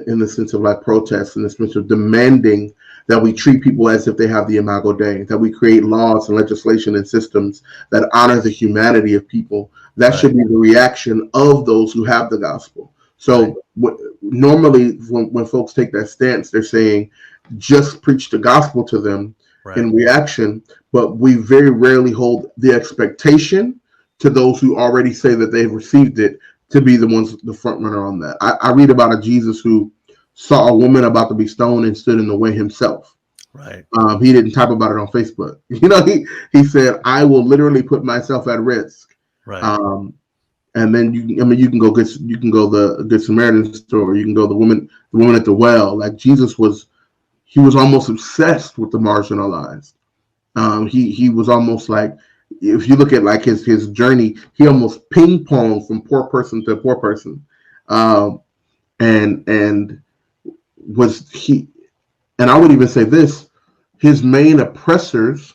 in the sense of like protest, in the sense of demanding that we treat people as if they have the imago Dei, that we create laws and legislation and systems that honor the humanity of people. That right, should be the reaction of those who have the gospel. right, So normally when folks take that stance, they're saying just preach the gospel to them right. in reaction, but we very rarely hold the expectation to those who already say that they've received it to be the ones, the front runner on that. I read about a Jesus who saw a woman about to be stoned and stood in the way himself. Right. He didn't type about it on Facebook. He said, "I will literally put myself at risk." Right. Um, and then you can go the Good Samaritan story. You can go the woman at the well. Like Jesus he was almost obsessed with the marginalized. He was almost like, if you look at like his journey, he almost ping ponged from poor person to poor person, um, and was he? And I would even say this: his main oppressors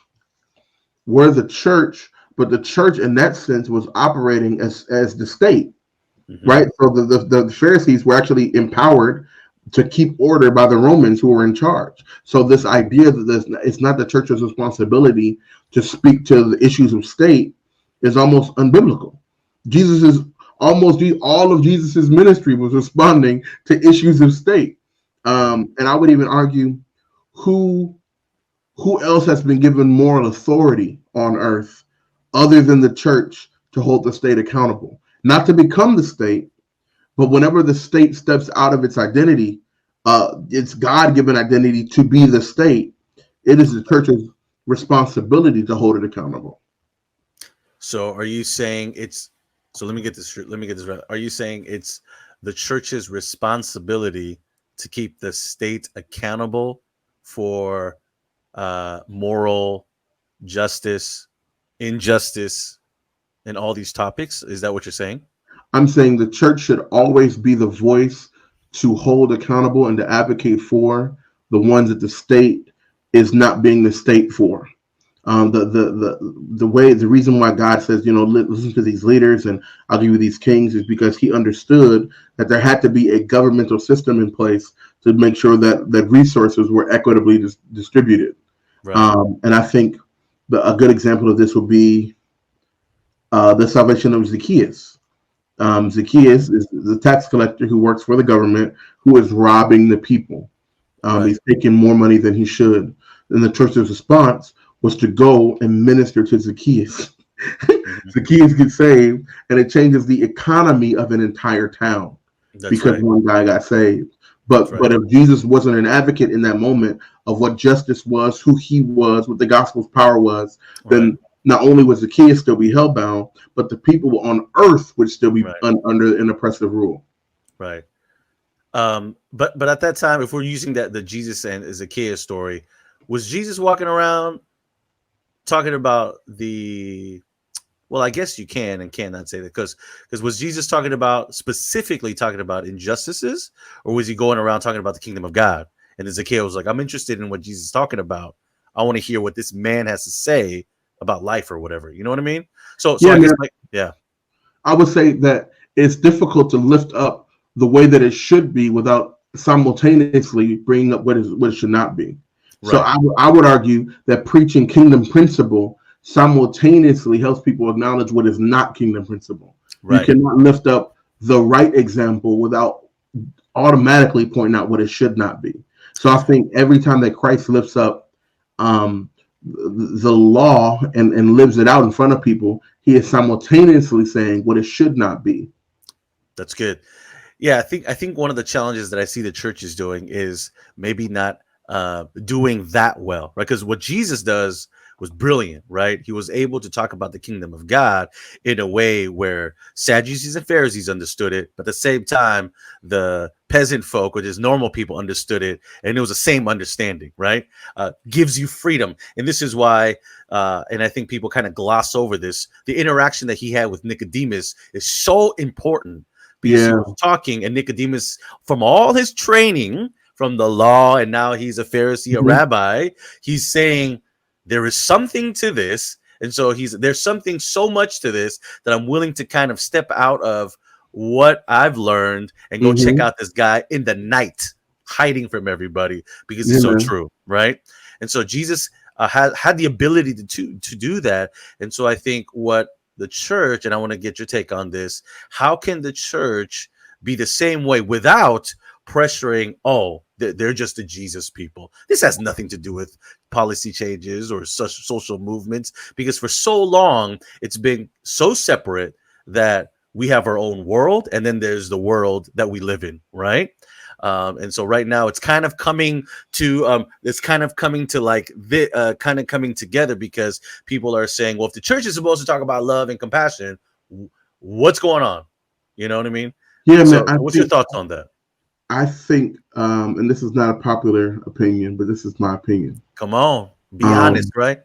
were the church, but the church in that sense was operating as the state, Mm-hmm. right? So the Pharisees were actually empowered to keep order by the Romans who were in charge. So this idea that it's not the church's responsibility to speak to the issues of state is almost unbiblical. Jesus is all of Jesus's ministry was responding to issues of state. And I would even argue, who who else has been given moral authority on earth other than the church to hold the state accountable? Not to become the state, but whenever the state steps out of its identity, its God given identity to be the state, it is the church's responsibility to hold it accountable. So are you saying it's so let me get this right. Are you saying it's the church's responsibility to keep the state accountable for moral justice, injustice, in all these topics. Is that what you're saying? I'm saying the church should always be the voice to hold accountable and to advocate for the ones that the state is not being the state for. The reason why God says, listen to these leaders and I'll give you these kings is because he understood that there had to be a governmental system in place to make sure that resources were equitably distributed. Right. And I think a good example of this would be the salvation of Zacchaeus. Zacchaeus is the tax collector who works for the government, who is robbing the people. Right. He's taking more money than he should. And the church's response was to go and minister to Zacchaeus. Mhm. Zacchaeus gets saved, and it changes the economy of an entire town That's because right. one guy got saved. That's But right. but if Jesus wasn't an advocate in that moment of what justice was, who he was, what the gospel's power was, Right. then not only would Zacchaeus still be hellbound, but the people on earth would still be Right. under an oppressive rule. Right. But at that time, if we're using that the Jesus and Zacchaeus story, was Jesus walking around talking about the? Well, I guess you can and cannot say that because was Jesus specifically talking about injustices, or was he going around talking about the kingdom of God? And then Zacchaeus was like, "I'm interested in what Jesus is talking about. I want to hear what this man has to say about life or whatever." You know what I mean? So Yeah, I guess man. like yeah, I would say that it's difficult to lift up the way that it should be without simultaneously bringing up what it should not be. So right, I would argue that preaching kingdom principle simultaneously helps people acknowledge what is not kingdom principle. You right. cannot lift up the right example without automatically pointing out what it should not be. So I think every time that Christ lifts up um, the law and lives it out in front of people, he is simultaneously saying what it should not be. That's good. Yeah, I think one of the challenges that I see the church is doing is maybe not doing that well, right? Because what Jesus does was brilliant, right? He was able to talk about the kingdom of God in a way where Sadducees and Pharisees understood it, but at the same time, the peasant folk or just normal people understood it, and it was the same understanding, right? Gives you freedom, and this is why, and I think people kind of gloss over this. The interaction that he had with Nicodemus is so important because he Yeah. was talking, and Nicodemus, from all his training from the law, and now he's a Pharisee, a Mhm. rabbi, he's saying there is something to this. And so there's something so much to this that I'm willing to kind of step out of what I've learned and go check Mhm. out this guy in the night, hiding from everybody because it's Yeah, so man. true, right? And so Jesus had the ability to do that. And so I think what the church, and I want to get your take on this, how can the church be the same way without pressuring, oh, they're just the Jesus people? This has nothing to do with policy changes or such social movements, because for so long it's been so separate that we have our own world and then there's the world that we live in, right? And so right now it's kind of coming to like the kind of coming together because people are saying, well, if the church is supposed to talk about love and compassion, what's going on? You know what I mean? Yeah, man. So what's your thoughts on that? And this is not a popular opinion, but this is my opinion. Come on, be honest, Um, right?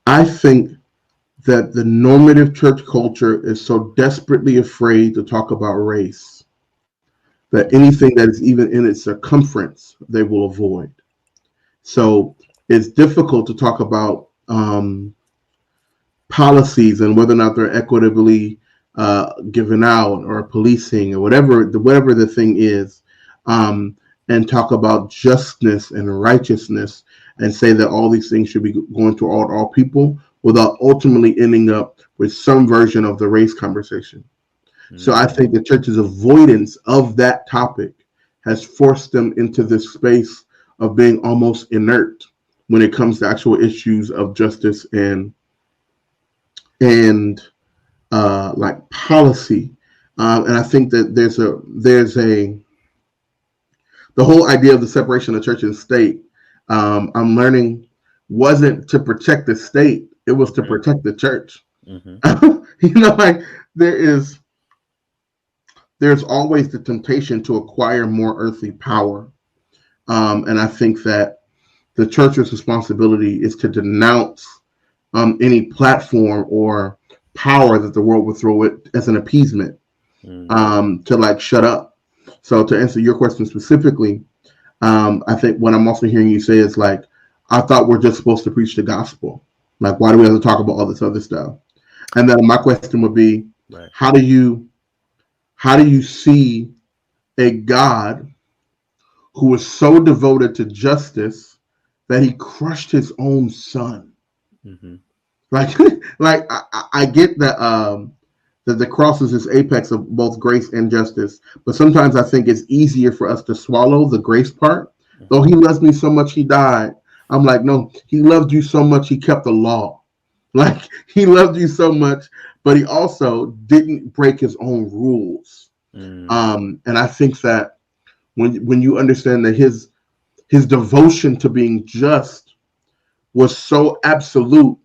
I think that the normative church culture is so desperately afraid to talk about race that Mhm. anything that is even in its circumference they will avoid. So it's difficult to talk about policies and whether or not they're equitably given out or policing or whatever the thing is, um, and talk about justness and righteousness and say that all these things should be going to all people without ultimately ending up with some version of the race conversation. So I Mm. think the church's avoidance of that topic has forced them into this space of being almost inert when it comes to actual issues of justice and like policy. And I think that there's a the whole idea of the separation of church and state. I'm learning wasn't to protect the state; it was to Mhm. protect the church. Mhm. Like there is there's always the temptation to acquire more earthly power, and I think that the church's responsibility is to denounce any platform or power that the world would throw it as an appeasement, to like shut up. So to answer your question specifically, I think what I'm also hearing you say is like, I thought we're just supposed to preach the gospel. Like, why do we have to talk about all this other stuff? And then my question would be, Right. how do you see a God who was so devoted to justice that he crushed his own son? Mm-hmm. Like, like I get that the cross is this apex of both grace and justice, but sometimes I think it's easier for us to swallow the grace part. Though he loves me so much, he died. I'm like, no, he loved you so much, he kept the law. Like, he loved you so much, but he also didn't break his own rules. And I think that when you understand that his devotion to being just was so absolute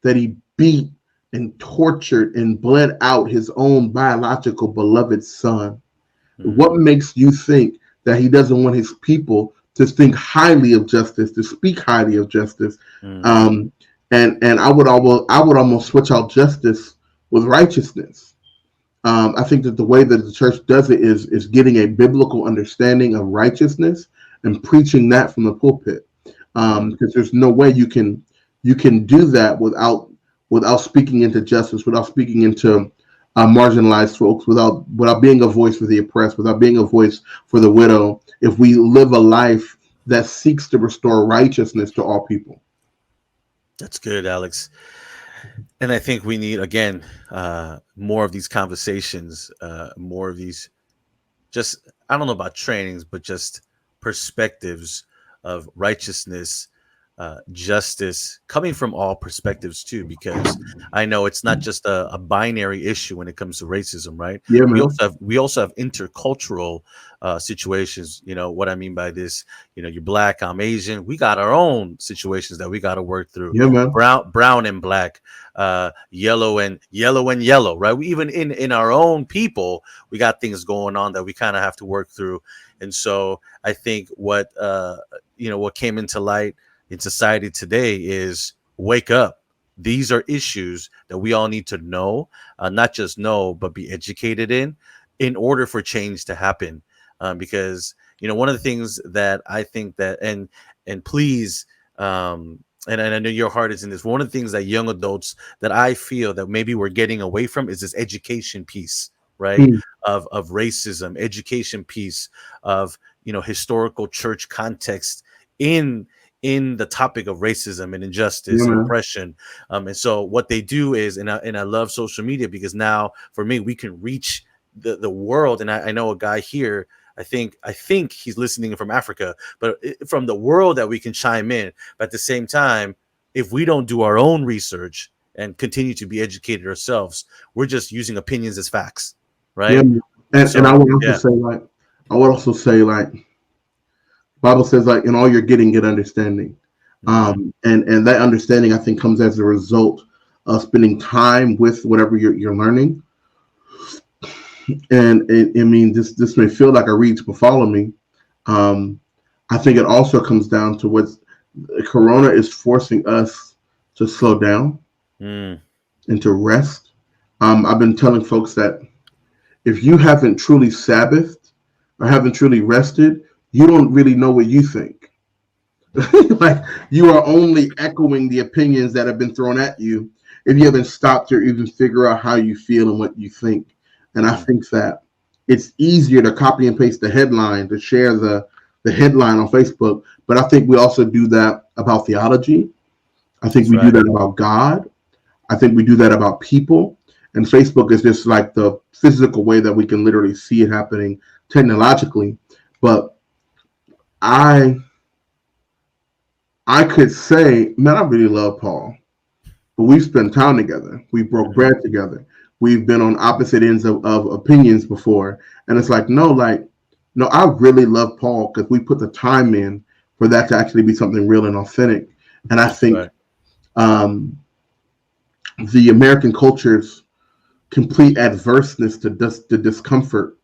that he beat and tortured and bled out his own biological beloved son. What makes you think that he doesn't want his people to think highly of justice, to speak highly of justice? And I would almost switch out justice with righteousness. I think that the way that the church does it is getting a biblical understanding of righteousness and preaching that from the pulpit. Because there's no way you can do that without speaking into justice, without speaking into marginalized folks, without being a voice for the oppressed, without being a voice for the widow. If we live a life that seeks to restore righteousness to all people. That's good, Alex. And I think we need, again, more of these conversations, more of these, just, I don't know about trainings, but just perspectives of righteousness, justice, coming from all perspectives too, because I know it's not just a binary issue when it comes to racism, right? Yeah, We man. also have intercultural situations. You know what I mean by this? You know, you're black, I'm Asian. We got our own situations that we got to work through. Yeah, man. Brown and black, yellow and yellow, right? We even in our own people, we got things going on that we kind of have to work through. And so I think what what came into light in society today is wake up. These are issues that we all need to know, not just know, but be educated in order for change to happen. Because one of the things that I think that, and please, and I know your heart is in this. One of the things that young adults that I feel that maybe we're getting away from is this education piece, right? Mm. Of racism, education piece of historical church context in the topic of racism and injustice Yeah, and man. oppression. And so what they do is, and I love social media because now for me, we can reach the world. And I know a guy here, I think he's listening from Africa, but from the world that we can chime in. But at the same time, if we don't do our own research and continue to be educated ourselves, we're just using opinions as facts, Yeah, right? man. And And I so, would also yeah, say like, Bible says like in all you're getting, get understanding. And that understanding I think comes as a result of spending time with whatever you're learning. And I mean, this may feel like a reach, but follow me. Um, I think it also comes down to what Corona is forcing us to slow down mm, and to rest. I've been telling folks that if you haven't truly Sabbathed or haven't truly rested, you don't really know what you think. Like, you are only echoing the opinions that have been thrown at you if you haven't stopped to even figure out how you feel and what you think. And I mm, think that it's easier to copy and paste the headline, to share the headline on Facebook, but I think we also do that about theology. I think that's we do right. that about God. I think we do that about people. And Facebook is just like the physical way that we can literally see it happening technologically. But I I could say, man, I really love Paul, but we've spent time together. We broke Mhm. bread together. We've been on opposite ends of opinions before. And it's like, no, I really love Paul because we put the time in for that to actually be something real and authentic. And I That's think right. um, the American culture's complete adverseness to discomfort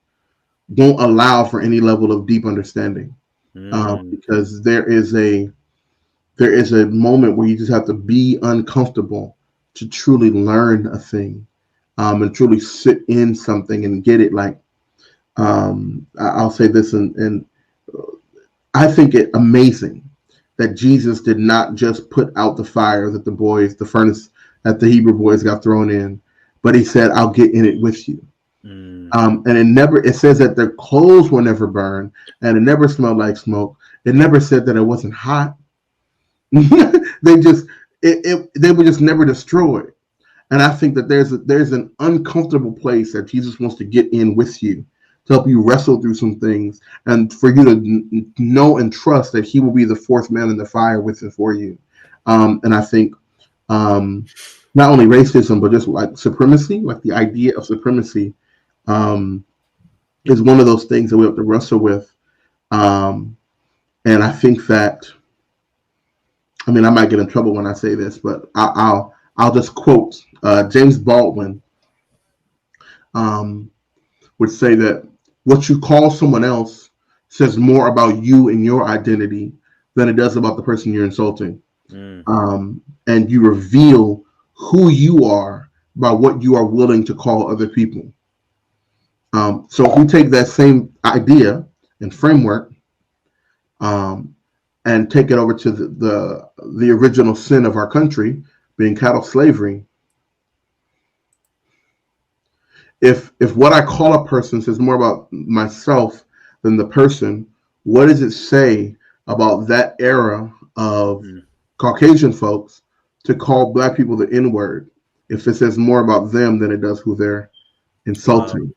won't allow for any level of deep understanding, Mm, because there is a moment where you just have to be uncomfortable to truly learn a thing. and truly sit in something and get it. Like I'll say this, and I think it amazing that Jesus did not just put out the fire that the furnace that the Hebrew boys got thrown in, but he said, "I'll get in it with you." Mm. And it says that their clothes were never burned, and it never smelled like smoke. It never said that it wasn't hot. They just, they were just never destroyed. And I think that there's an uncomfortable place that Jesus wants to get in with you to help you wrestle through some things, and for you to know and trust that He will be the fourth man in the fire with and for you. And I think not only racism, but just like supremacy, like the idea of supremacy, um, is one of those things that we have to wrestle with. Um, and I think that, I mean, I might get in trouble when I say this, but I'll just quote James Baldwin, um, would say that what you call someone else says more about you and your identity than it does about the person you're insulting. Mm. And you reveal who you are by what you are willing to call other people. So if we take that same idea and framework, um, and take it over to the original sin of our country, being cattle slavery. If what I call a person says more about myself than the person, what does it say about that era of Caucasian folks to call Black people the N word if it says more about them than it does who they're insulting?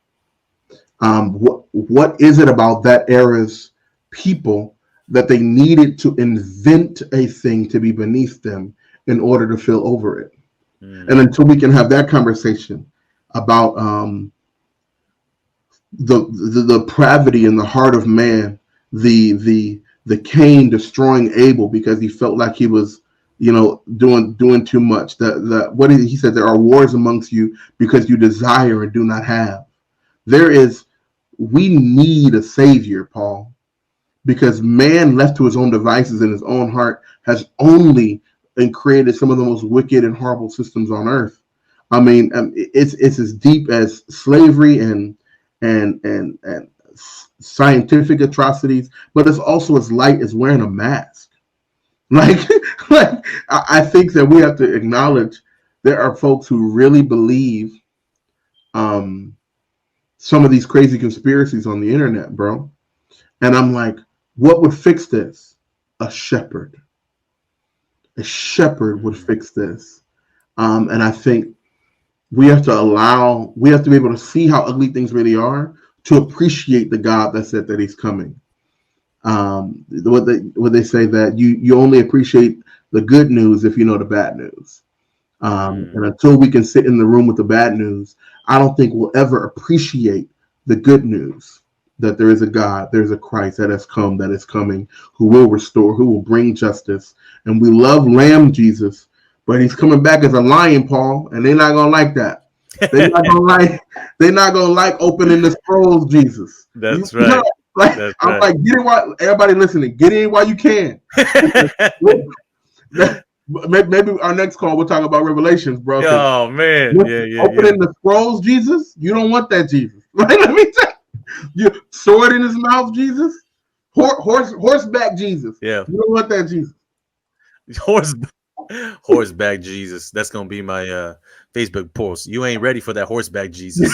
What is it about that era's people that they needed to invent a thing to be beneath them in order to feel over it? And until we can have that conversation about the depravity in the heart of man, the Cain destroying Abel because he felt like he was, doing too much. He said, there are wars amongst you because you desire and do not have. We need a savior, Paul, because man left to his own devices in his own heart has only and created some of the most wicked and horrible systems on earth. I mean, it's as deep as slavery and scientific atrocities, but it's also as light as wearing a mask. Like, I think that we have to acknowledge there are folks who really believe some of these crazy conspiracies on the internet, bro. And I'm like, what would fix this? A shepherd. A shepherd would fix this. And I think we have to be able to see how ugly things really are to appreciate the God that said that He's coming. What they say that you only appreciate the good news if you know the bad news. And until we can sit in the room with the bad news, I don't think we'll ever appreciate the good news that there is a God, there's a Christ that has come, that is coming, who will restore, who will bring justice. And we love Lamb Jesus, but He's coming back as a lion, Paul, and they're not gonna like that. They're not gonna like opening the scrolls, Jesus. That's right. I'm like, get in while everybody listening, get in while you can. Maybe our next call we'll talk about Revelations, bro. Oh man, opening the scrolls, Jesus. You don't want that, Jesus. Right? Let me tell you, sword in his mouth, Jesus. Horseback, Jesus. Yeah, you don't want that, Jesus. Horseback Jesus. That's gonna be my Facebook post. You ain't ready for that horseback Jesus.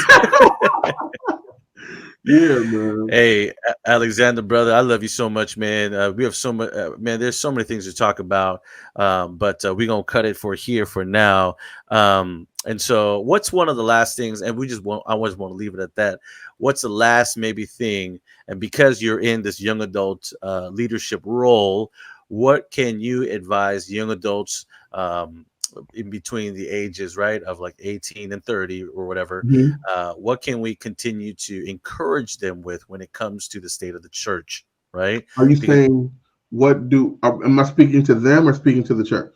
Yeah, man. Hey, Alexander, brother, I love you so much, man. We have so much, man. There's so many things to talk about, but we're gonna cut it for here for now. And so, what's one of the last things? And I always want to leave it at that. What's the last maybe thing? And because you're in this young adult leadership role, what can you advise young adults? In between the ages, right, of like 18 and 30 or whatever, what can we continue to encourage them with when it comes to the state of the church, right? Are you saying am I speaking to them or speaking to the church?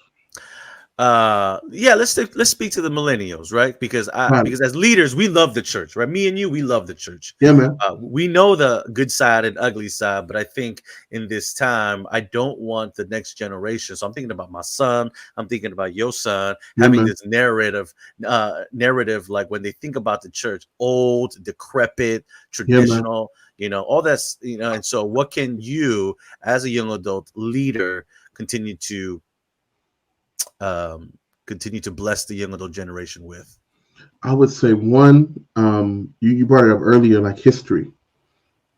Yeah, let's speak to the millennials, right? Because Right. because as leaders we love the church, right? Me and you, we love the church. Yeah, man. We know the good side and ugly side, but I think in this time I don't want the next generation, so I'm thinking about my son, I'm thinking about your son Yeah, having man. this narrative like when they think about the church, old, decrepit, Yeah, man. traditional, all that's, and so what can you as a young adult leader continue to um, continue to bless the young adult generation with? I would say one, you brought it up earlier, like history.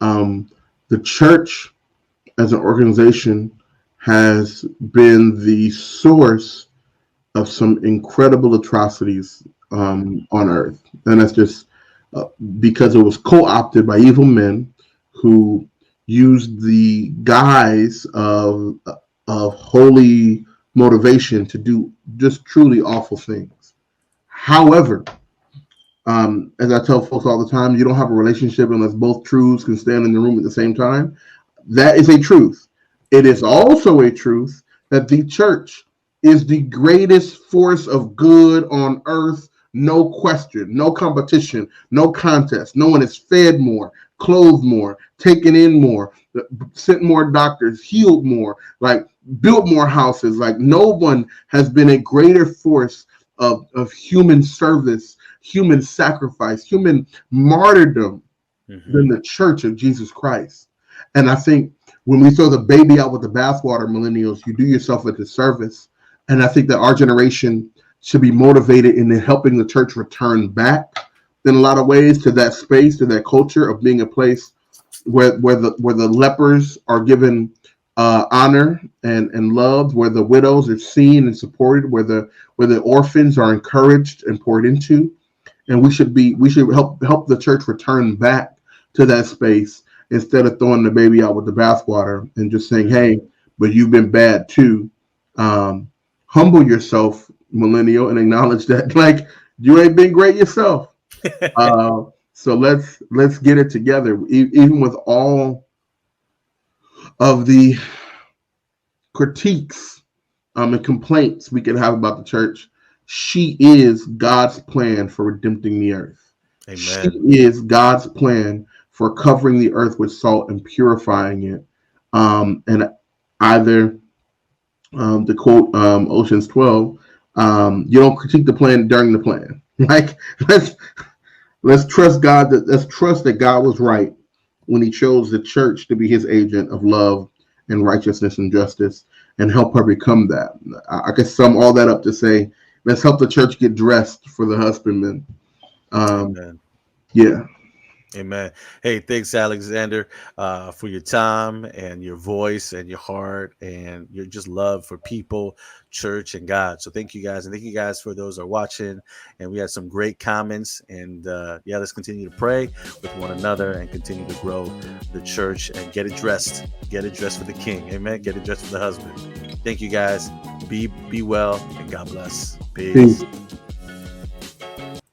Um, the church as an organization has been the source of some incredible atrocities on earth. And that's just uh, because it was co opted by evil men who used the guise of holy motivation to do just truly awful things. However, as I tell folks all the time, you don't have a relationship unless both truths can stand in the room at the same time. That is a truth. It is also a truth that the church is the greatest force of good on earth. No question, no competition, no contest. No one is fed more, clothed more, taken in more, sent more doctors, healed more, like built more houses. Like no one has been a greater force of human service, human sacrifice, human martyrdom than Hmm. the church of Jesus Christ. And I think when we throw the baby out with the bathwater, millennials, you do yourself a disservice. And I think that our generation should be motivated in helping the church return back in a lot of ways to that space, to that culture of being a place where the lepers are given honor and loved, where the widows are seen and supported, where the orphans are encouraged and poured into, and we should help the church return back to that space instead of throwing the baby out with the bathwater and just saying, Hmm. "Hey, but you've been bad too." Humble yourself, millennial, and acknowledge that like you ain't been great yourself. So let's get it together, even with all of the critiques and complaints we can have about the church. She is God's plan for redempting the earth. She Amen. is God's plan for covering the earth with salt and purifying it. And either to quote Ocean's 12, you don't critique the plan during the plan. Like let's let's trust God that let's trust that God was right when He chose the church to be His agent of love and righteousness and justice, and help her become that. I can sum all that up to say, let's help the church get dressed for the husbandman. Um, Amen. yeah, Amen. Hey, thanks, Alexander, for your time and your voice and your heart and your just love for people, church, and God. So thank you guys, and thank you guys for those who are watching. And we had some great comments. And yeah, let's continue to pray with one another and continue to grow the church and get it dressed for the King. Amen. Get it dressed for the husband. Thank you guys. Be well, and God bless. Peace. peace.